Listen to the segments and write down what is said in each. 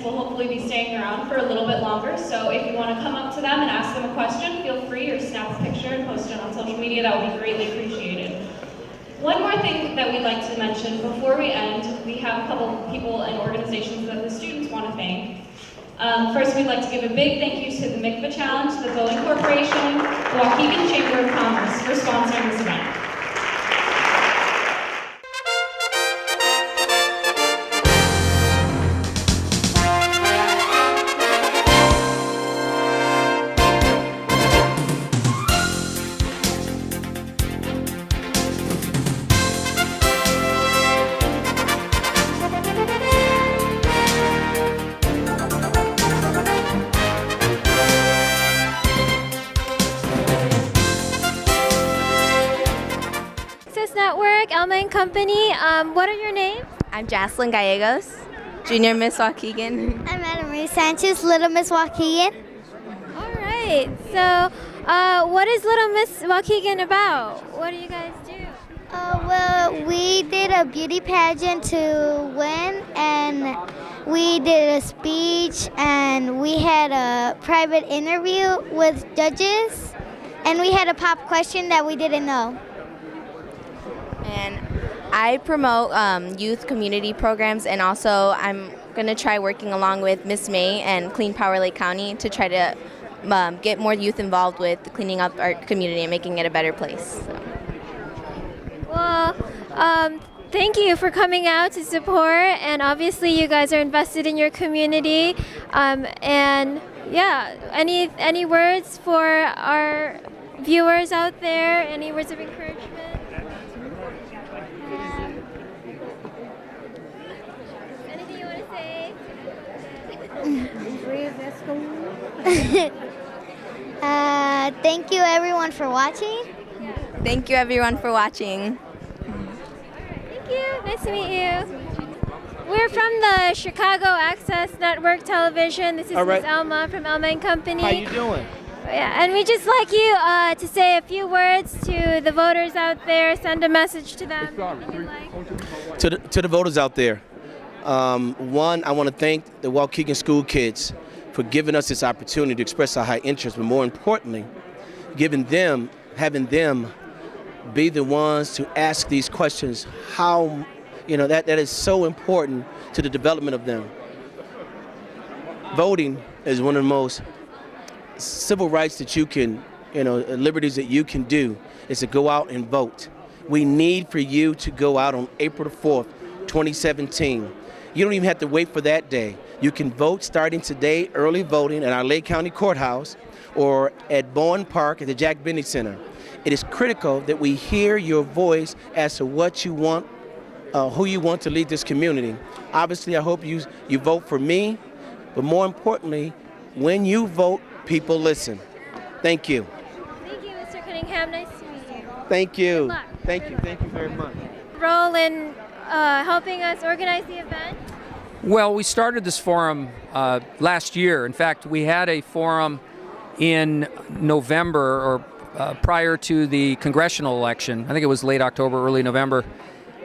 will hopefully be staying around for a little bit longer, so if you want to come up to them and ask them a question, feel free, or snap a picture and post it on social media. That would be greatly appreciated. One more thing that we'd like to mention before we end, we have a couple people and organizations that the students want to thank. First, we'd like to give a big thank you to the MICVA Challenge, the Boeing Corporation, the Waukegan Chamber of Commerce for sponsoring this event. Network, Alma & Company. What are your names? I'm Jocelyn Gallegos, Junior Miss Waukegan. I'm Anna Marie Sanchez, Little Miss Waukegan. All right. So, what is Little Miss Waukegan about? What do you guys do? Well, we did a beauty pageant to win, and we did a speech, and we had a private interview with judges, and we had a pop question that we didn't know. And I promote youth community programs, and also I'm going to try working along with Miss May and Clean Power Lake County to try to get more youth involved with cleaning up our community and making it a better place. So. Well, thank you for coming out to support, and obviously you guys are invested in your community. And yeah, any words for our viewers out there? Any words of encouragement? Anything you want to say? Thank you everyone for watching. Thank you everyone for watching. Thank you. Nice to meet you. We're from the Chicago Access Network Television. This is Miss Alma from Alma & Company. How you doing? Yeah, and we'd just like you to say a few words to the voters out there, send a message to them. To the voters out there, one, I want to thank the Waukegan school kids for giving us this opportunity to express our high interest, but more importantly, having them be the ones to ask these questions. How, that is so important to the development of them. Voting is one of the most civil rights that you can, liberties that you can do, is to go out and vote. We need for you to go out on April the 4th, 2017. You don't even have to wait for that day. You can vote starting today, early voting at our Lake County Courthouse or at Bowen Park at the Jack Benny Center. It is critical that we hear your voice as to what you want, who you want to lead this community. Obviously, I hope you vote for me, but more importantly, when you vote, people listen. Thank you. Thank you, Mr. Cunningham. Nice to meet you. Thank you. Good luck. Thank you. Thank you very much. Role in helping us organize the event? Well, we started this forum last year. In fact, we had a forum in November or prior to the congressional election. I think it was late October, early November,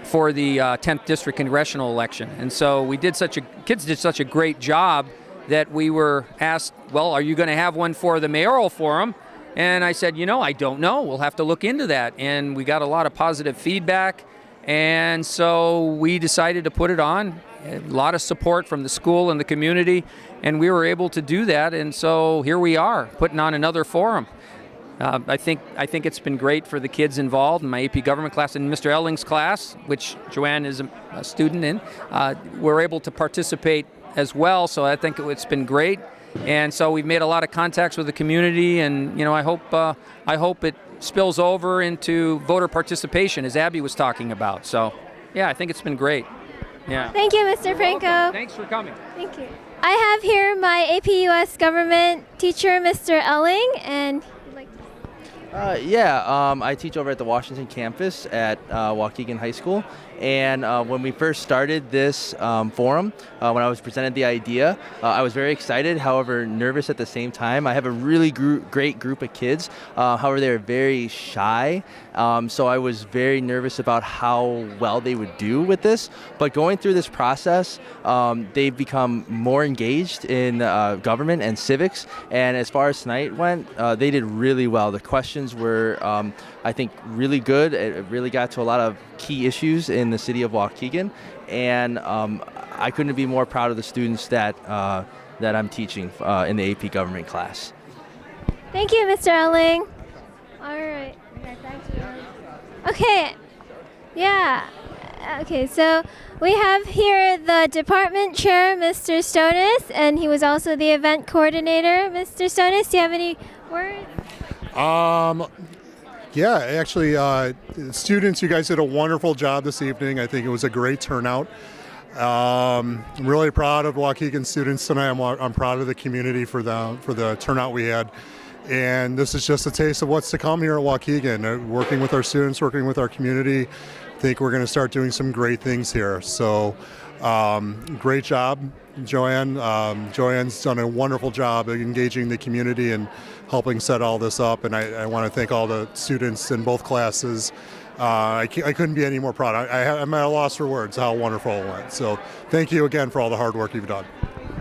for the 10th District congressional election. And so kids did such a great job that we were asked, well, are you going to have one for the mayoral forum? And I said, I don't know. We'll have to look into that. And we got a lot of positive feedback. And so we decided to put it on. A lot of support from the school and the community. And we were able to do that. And so here we are, putting on another forum. I think it's been great for the kids involved in my AP government class and Mr. Elling's class, which Joanne is a student in. We're able to participate as well, so I think it's been great. And so we've made a lot of contacts with the community, and I hope it spills over into voter participation, as Abby was talking about. So, yeah, I think it's been great. Yeah. Thank you, Mr. Franco. Thanks for coming. Thank you. I have here my AP US government teacher, Mr. Elling, and I teach over at the Washington campus at Waukegan High School, And when we first started this forum, when I was presented the idea, I was very excited, however nervous at the same time. I have a really great group of kids, however they're very shy, so I was very nervous about how well they would do with this. But going through this process, they've become more engaged in government and civics, and as far as tonight went, they did really well. The questions were, I think, really good. It really got to a lot of key issues in the city of Waukegan, and I couldn't be more proud of the students that I'm teaching in the AP Government class. Thank you, Mr. Elling. All right. Okay. Yeah. Okay, so we have here the department chair, Mr. Stonis, and he was also the event coordinator. Mr. Stonis, do you have any words? Yeah, actually, students, you guys did a wonderful job this evening. I think it was a great turnout. I'm really proud of Waukegan students tonight. I'm proud of the community for the turnout we had. And this is just a taste of what's to come here at Waukegan. Working with our students, working with our community, I think we're going to start doing some great things here. So great job, Joanne. Joanne's done a wonderful job of engaging the community and helping set all this up. And I want to thank all the students in both classes. I couldn't be any more proud. I'm at a loss for words how wonderful it went. So thank you again for all the hard work you've done.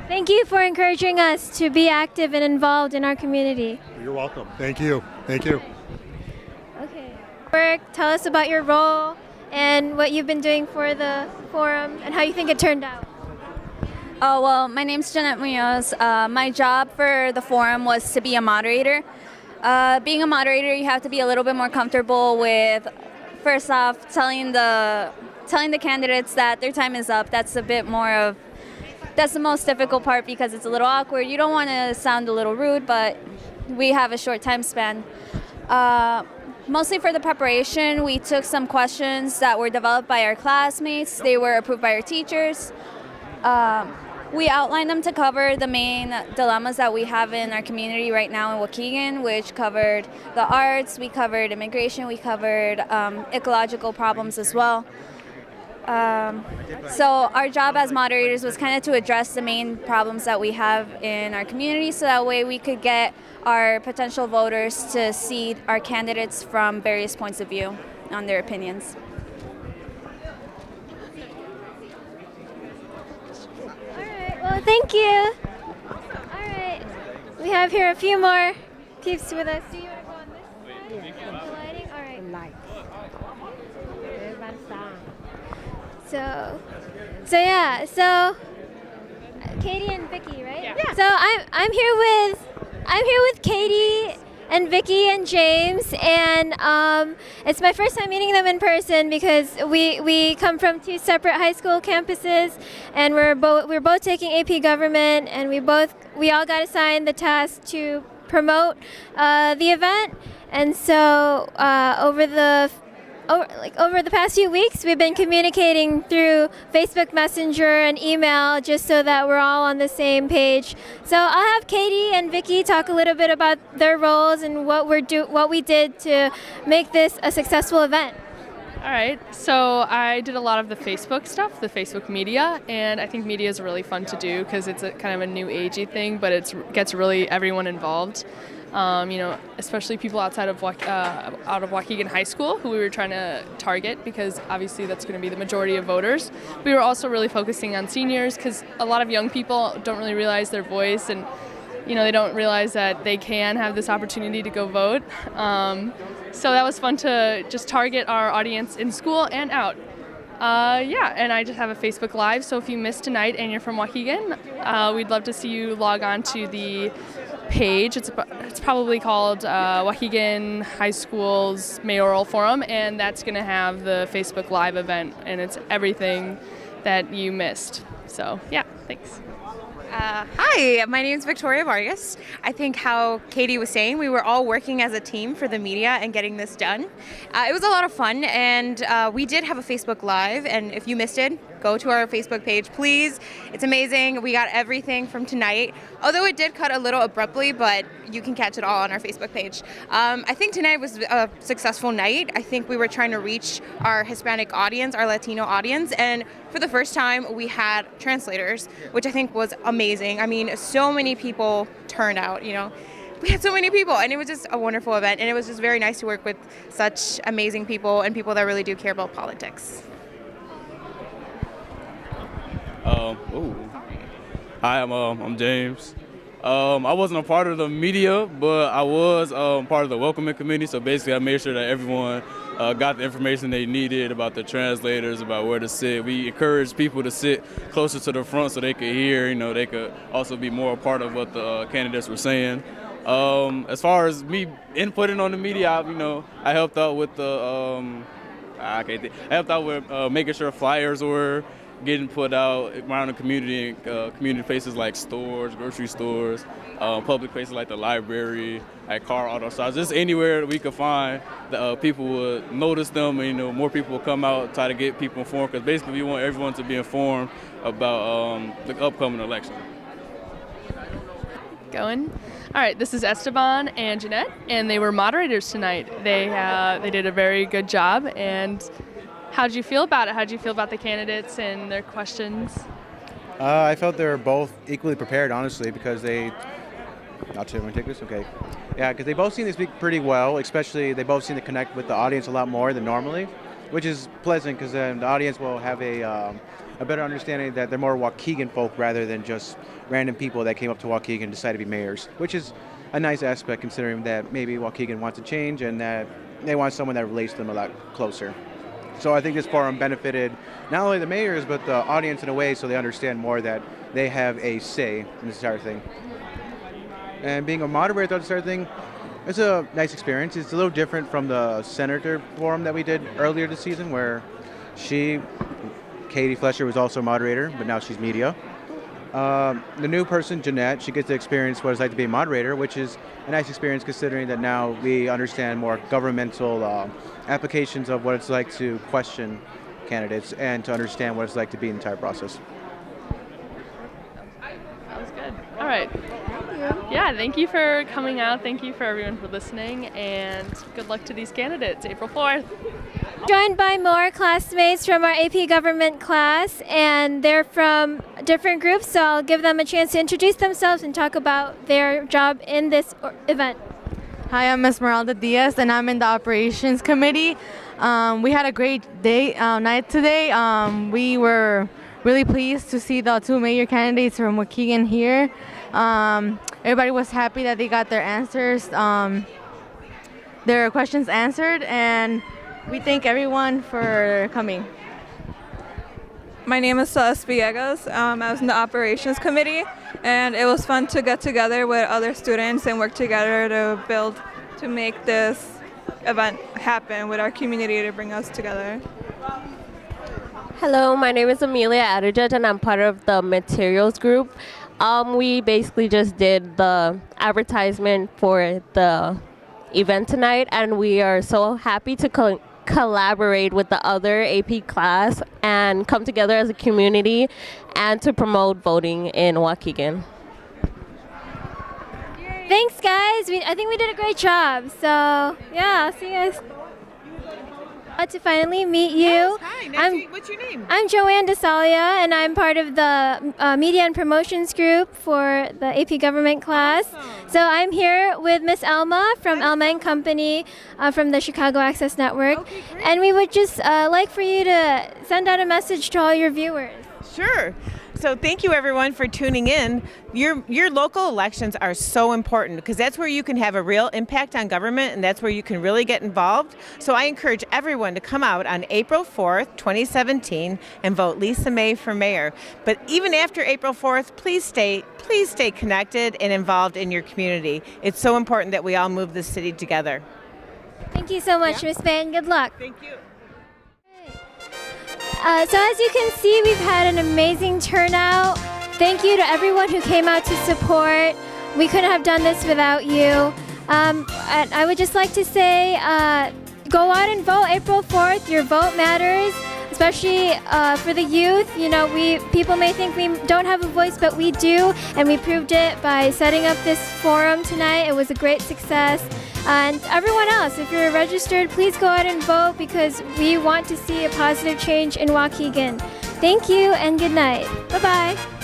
Thank you for encouraging us to be active and involved in our community. You're welcome. Thank you. Thank you. Okay. Tell us about your role and what you've been doing for the forum and how you think it turned out. Oh, well, my name's Jeanette Munoz. My job for the forum was to be a moderator. Being a moderator, you have to be a little bit more comfortable with, first off, telling the candidates that their time is up. That's the most difficult part because it's a little awkward. You don't want to sound a little rude, but we have a short time span. Mostly for the preparation, we took some questions that were developed by our classmates. They were approved by our teachers. We outlined them to cover the main dilemmas that we have in our community right now in Waukegan, which covered the arts, we covered immigration, we covered ecological problems as well. So our job as moderators was kind of to address the main problems that we have in our community so that way we could get our potential voters to see our candidates from various points of view on their opinions. All right, well, thank you. All right, we have here a few more peeps with us. Do you want to go on this side? The lighting? All right. So Katie and Vicky, right? Yeah. So I'm here with Katie and Vicky and James, and it's my first time meeting them in person because we come from two separate high school campuses, and we're both taking AP Government, and we all got assigned the task to promote the event, and so over the past few weeks, we've been communicating through Facebook Messenger and email just so that we're all on the same page. So I'll have Katie and Vicky talk a little bit about their roles and what we did to make this a successful event. All right, so I did a lot of the Facebook stuff, the Facebook media, and I think media is really fun to do because it's kind of a new agey thing, but it gets really everyone involved. Especially people out of Waukegan High School, who we were trying to target because obviously that's going to be the majority of voters. We were also really focusing on seniors because a lot of young people don't really realize their voice and, they don't realize that they can have this opportunity to go vote. So that was fun to just target our audience in school and out. And I just have a Facebook Live, so if you missed tonight and you're from Waukegan, we'd love to see you log on to the page. It's probably called Waukegan High School's Mayoral Forum, and that's going to have the Facebook Live event, and it's everything that you missed. So, yeah, thanks. Hi, my name is Victoria Vargas. I think how Katie was saying, we were all working as a team for the media and getting this done. It was a lot of fun, and we did have a Facebook Live, and if you missed it, go to our Facebook page, please. It's amazing. We got everything from tonight, although it did cut a little abruptly, but you can catch it all on our Facebook page. I think tonight was a successful night. I think we were trying to reach our Hispanic audience, our Latino audience, and for the first time we had translators, which I think was amazing. I mean, so many people turned out, we had so many people, and it was just a wonderful event, and it was just very nice to work with such amazing people and people that really do care about politics. Hi, I'm James. I wasn't a part of the media, but I was part of the welcoming committee. So basically, I made sure that everyone got the information they needed about the translators, about where to sit. We encouraged people to sit closer to the front so they could hear. They could also be more a part of what the candidates were saying. As far as me inputting on the media, I helped out with I helped out with making sure flyers were getting put out around the community, community places like stores, grocery stores, public places like the library, like car auto shops, just anywhere that we could find that people would notice them, and more people will come out, try to get people informed, because basically we want everyone to be informed about the upcoming election. Going. All right, this is Esteban and Jeanette, and they were moderators tonight. They did a very good job. And how did you feel about it? How did you feel about the candidates and their questions? I felt they were both equally prepared, honestly, because they. Not to take this, okay. Yeah, because they both seem to speak pretty well. Especially, they both seem to connect with the audience a lot more than normally, which is pleasant because then the audience will have a better understanding that they're more Waukegan folk rather than just random people that came up to Waukegan and decided to be mayors, which is a nice aspect considering that maybe Waukegan wants to change and that they want someone that relates to them a lot closer. So I think this forum benefited not only the mayors but the audience in a way so they understand more that they have a say in this entire thing. And being a moderator throughout this entire thing, it's a nice experience. It's a little different from the senator forum that we did earlier this season where Katie Flesher was also a moderator, but now she's media. The new person, Jeanette, she gets to experience what it's like to be a moderator, which is a nice experience considering that now we understand more governmental applications of what it's like to question candidates and to understand what it's like to be in the entire process. That was good. All right. Yeah, thank you for coming out. Thank you for everyone for listening, and good luck to these candidates, April 4th. Joined by more classmates from our AP Government class, and they're from different groups, so I'll give them a chance to introduce themselves and talk about their job in this event. Hi, I'm Esmeralda Diaz, and I'm in the Operations Committee. We had a great night today. We were really pleased to see the two mayor candidates from Waukegan here. Everybody was happy that they got their answers, their questions answered, and we thank everyone for coming. My name is Celeste Villegas. I was in the Operations Committee, and it was fun to get together with other students and work together to make this event happen with our community to bring us together. Hello, my name is Amelia Adderjudge, and I'm part of the materials group. We basically just did the advertisement for the event tonight, and we are so happy to collaborate with the other AP class and come together as a community and to promote voting in Waukegan. Thanks, guys. I think we did a great job. So, yeah, I'll see you guys. To finally meet you. Yes, hi, what's your name? I'm Joanne DeSalia, and I'm part of the Media and Promotions group for the AP Government class. Awesome. So I'm here with Miss Elma from Elma and Company from the Chicago Access Network. Okay, and we would just like for you to send out a message to all your viewers. Sure. So thank you everyone for tuning in. Your local elections are so important because that's where you can have a real impact on government and that's where you can really get involved. So I encourage everyone to come out on April 4th, 2017 and vote Lisa May for mayor. But even after April 4th, please stay connected and involved in your community. It's so important that we all move this city together. Thank you so much, Miss May, and good luck. Thank you. So as you can see, we've had an amazing turnout. Thank you to everyone who came out to support. We couldn't have done this without you. And I would just like to say, go out and vote April 4th. Your vote matters. especially for the youth. You know, people may think we don't have a voice, but we do, and we proved it by setting up this forum tonight. It was a great success. And everyone else, if you're registered, please go out and vote because we want to see a positive change in Waukegan. Thank you and good night. Bye-bye.